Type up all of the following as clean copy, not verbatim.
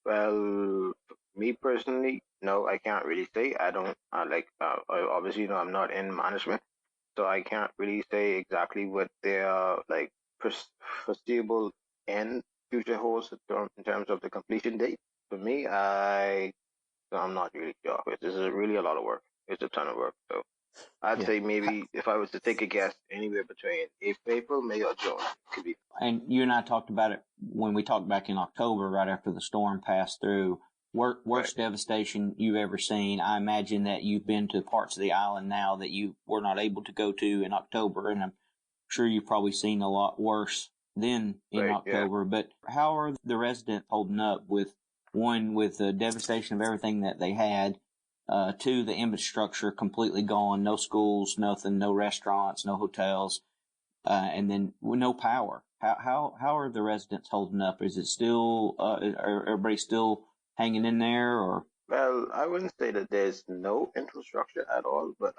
Well, me personally, no, I can't really say. I don't obviously, I'm not in management, so I can't really say exactly what their like foreseeable end future holds in terms of the completion date. For me, I'm not really sure. This is really a lot of work. It's a ton of work. So I'd Yeah. say maybe if I was to take a guess, anywhere between April, May, or June could be. And you and I talked about it when we talked back in October, right after the storm passed through. Worst Right. devastation you've ever seen. I imagine that you've been to parts of the island now that you were not able to go to in October, and I'm sure you've probably seen a lot worse than in Right. Yeah. October. But how are the residents holding up with the devastation of everything that they had, two, the infrastructure completely gone, no schools, nothing, no restaurants, no hotels, and then no power? How are the residents holding up? Is it still, are everybody still hanging in there, or? Well, I wouldn't say that there's no infrastructure at all, but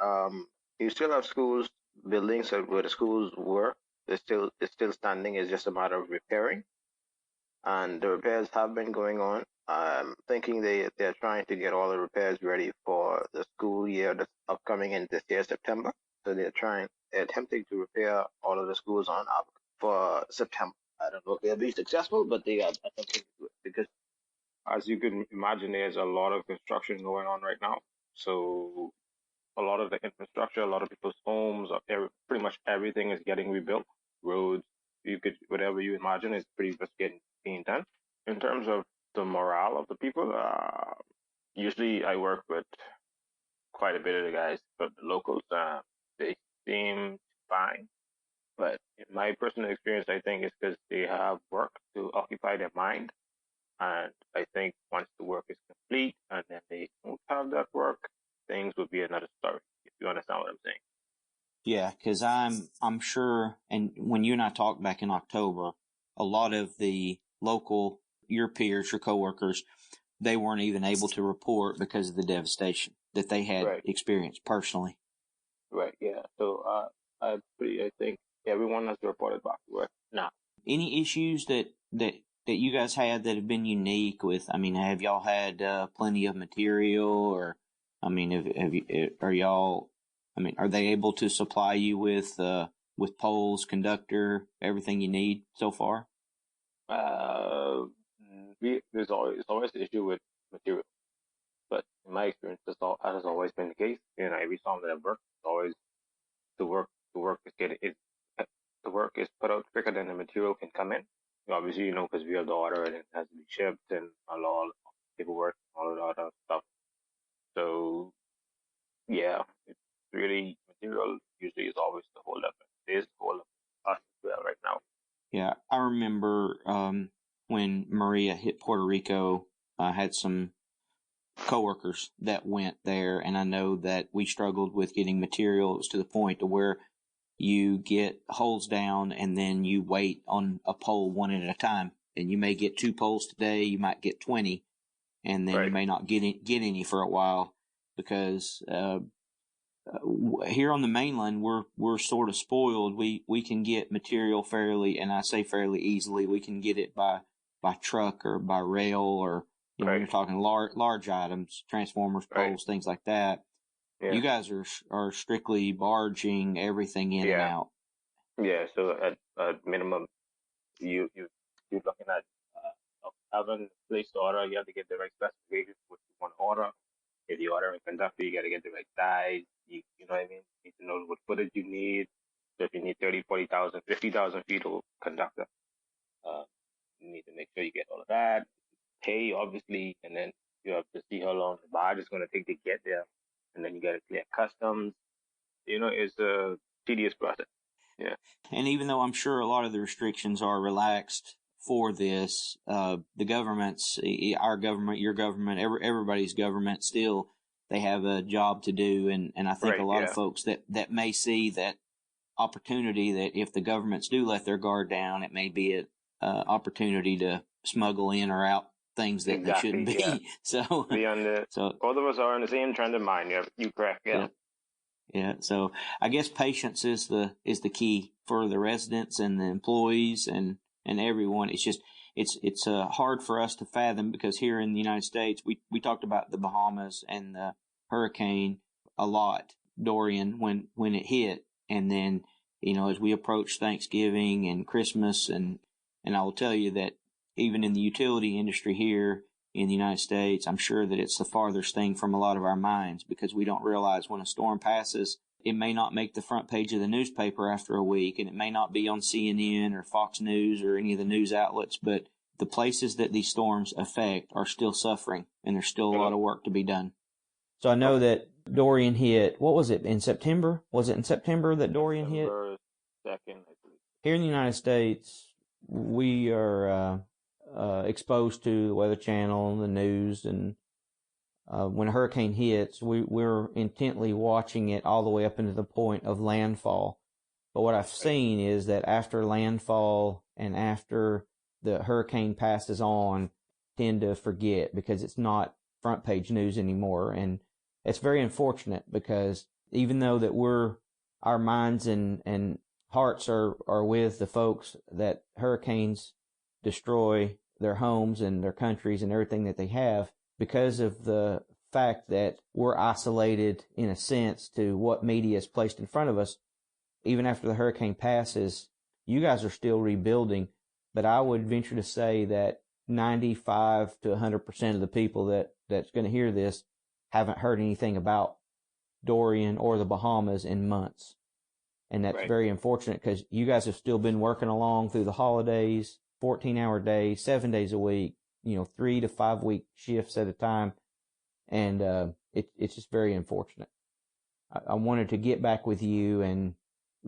you still have schools, buildings where the schools were. It's still standing. It's just a matter of repairing, and the repairs have been going on. I'm thinking they're trying to get all the repairs ready for the school year that's upcoming in this year, September. So they're attempting to repair all of the schools on up for September. I don't know if they'll be successful, but they are attempting to do it because, as you can imagine, there's a lot of construction going on right now. So a lot of the infrastructure, a lot of people's homes, pretty much everything is getting rebuilt. Roads, whatever you imagine is pretty much being done. In terms of the morale of the people, usually I work with quite a bit of the guys, but the locals, they seem fine. But in my personal experience, I think it's because they have work to occupy their mind. And I think once the work is complete and then they don't have that work, things would be another story, if you understand what I'm saying. Yeah, because I'm sure, and when you and I talked back in October, a lot of the local, your peers, your coworkers, they weren't even able to report because of the devastation that they had Right, experienced personally. right, yeah. So I think everyone has reported back to work now. Any issues that you guys had that have been unique with? I mean, have y'all had plenty of material, or I mean, have you, are y'all? I mean, are they able to supply you with poles, conductor, everything you need so far? Uh, there's always the issue with material, but in my experience, that has always been the case. And every song that I've worked, it's always the work the work is getting it the work is put out quicker than the material can come in. Obviously, because we have the order and it has to be shipped and all paperwork, all of that other stuff. So yeah, it's really material usually is always the hold up. It is the hold up us as well right now. Yeah, I remember when Maria hit Puerto Rico. I had some coworkers that went there, and I know that we struggled with getting material. It was to the point to where you get holes down and then you wait on a pole one at a time. And you may get 2 poles today, you might get 20, and then you Right. may not get any for a while because here on the mainland we're sort of spoiled. We can get material fairly, and I say fairly easily. We can get it by truck or by rail, or when Right. you're talking large items, transformers, Right. poles, things like that. Yeah. You guys are strictly barging everything in and Yeah. out. Yeah. So at minimum, you're looking at having placed order. You have to get the right specifications what you want to order. If you order a conductor, you got to get the right size. You know what I mean? You need to know what footage you need. So if you need 30, 40,000, 50,000 feet of conductor, uh, you need to make sure you get all of that. Pay, obviously, and then you have to see how long the barge is going to take to get there. And then you got to clear customs. It's a tedious process. Yeah. And even though I'm sure a lot of the restrictions are relaxed for this, the governments, our government, your government, everybody's government, still they have a job to do. And I think Right. a lot of Yeah. folks that may see that opportunity, that if the governments do let their guard down, it may be an opportunity to smuggle in or out things that they shouldn't Exactly. Yeah. be. So, so Both of us are on the same trend of mind. You correct. Yeah. yeah. Yeah, so I guess patience is the key for the residents and the employees and everyone. It's just it's hard for us to fathom, because here in the United States, we talked about the Bahamas and the hurricane a lot, Dorian, when it hit. And then, as we approach Thanksgiving and Christmas, and I will tell you that even in the utility industry here in the United States, I'm sure that it's the farthest thing from a lot of our minds, because we don't realize when a storm passes, it may not make the front page of the newspaper after a week, and it may not be on CNN or Fox News or any of the news outlets, but the places that these storms affect are still suffering, and there's still a lot of work to be done. So I know that Dorian hit, what was it, in September? Was it in September that Dorian hit? September 2nd, I believe. Here in the United States, we are exposed to the Weather Channel and the news, and when a hurricane hits, we're intently watching it all the way up into the point of landfall. But what I've seen is that after landfall and after the hurricane passes on, tend to forget, because it's not front page news anymore. And it's very unfortunate, because even though that our minds and hearts are with the folks that hurricanes destroy their homes and their countries and everything that they have, because of the fact that we're isolated in a sense to what media is placed in front of us. Even after the hurricane passes, you guys are still rebuilding, but I would venture to say that 95 to 100% of the people that's going to hear this haven't heard anything about Dorian or the Bahamas in months. And that's very unfortunate, because you guys have still been working along through the holidays, 14-hour days, 7 days a week, 3 to 5 week shifts at a time. And it's just very unfortunate. I wanted to get back with you and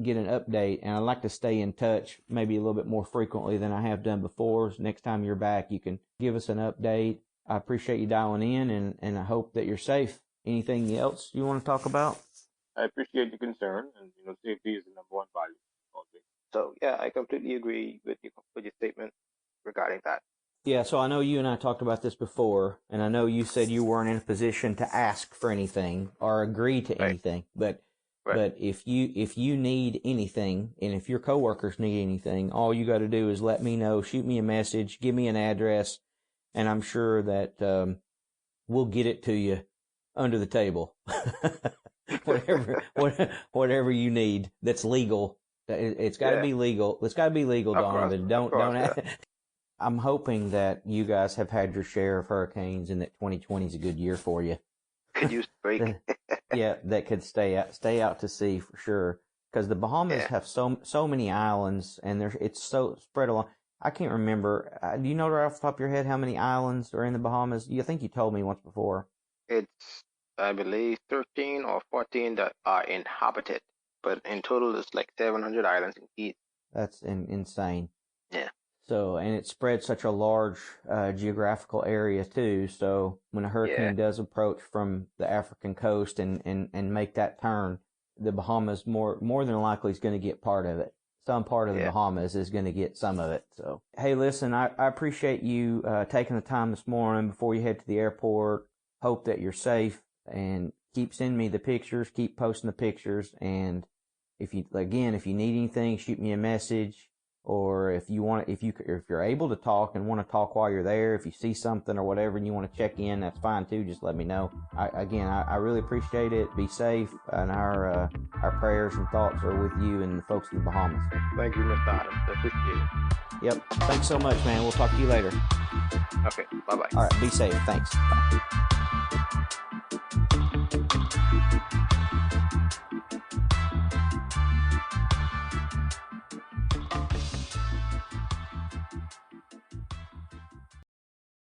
get an update, and I'd like to stay in touch maybe a little bit more frequently than I have done before. So next time you're back, you can give us an update. I appreciate you dialing in, and I hope that you're safe. Anything else you want to talk about? I appreciate the concern, and safety is the number one value. So yeah, I completely agree with your statement regarding that. Yeah, so I know you and I talked about this before, and I know you said you weren't in a position to ask for anything or agree to anything, but if you need anything, and if your coworkers need anything, all you got to do is let me know, shoot me a message, give me an address, and I'm sure that we'll get it to you under the table. whatever you need that's legal. It's got to be legal. It's got to be legal, Donovan. Don't. I'm hoping that you guys have had your share of hurricanes, and that 2020 is a good year for you. Could use a break. Yeah, that could stay out to sea for sure. Because the Bahamas have so many islands, and it's so spread along. I can't remember. Do you know right off the top of your head how many islands are in the Bahamas? I think you told me once before. It's, I believe, 13 or 14 that are inhabited, but in total it's like 700 islands and keys. That's insane. Yeah. So, and it spreads such a large geographical area too. So when a hurricane does approach from the African coast and make that turn, the Bahamas more than likely is going to get part of it. Some part of the Bahamas is going to get some of it. So, hey, listen, I appreciate you taking the time this morning before you head to the airport. Hope that you're safe, and keep sending me the pictures, keep posting the pictures. And if you need anything, shoot me a message. Or if you're able to talk and want to talk while you're there, if you see something or whatever and you want to check in, that's fine too. Just let me know. I really appreciate it. Be safe, and our prayers and thoughts are with you and the folks in the Bahamas. Thank you, Mr. Adams. I appreciate it. Yep. Thanks so much, man. We'll talk to you later. Okay. Bye-bye. All right. Be safe. Thanks. Bye.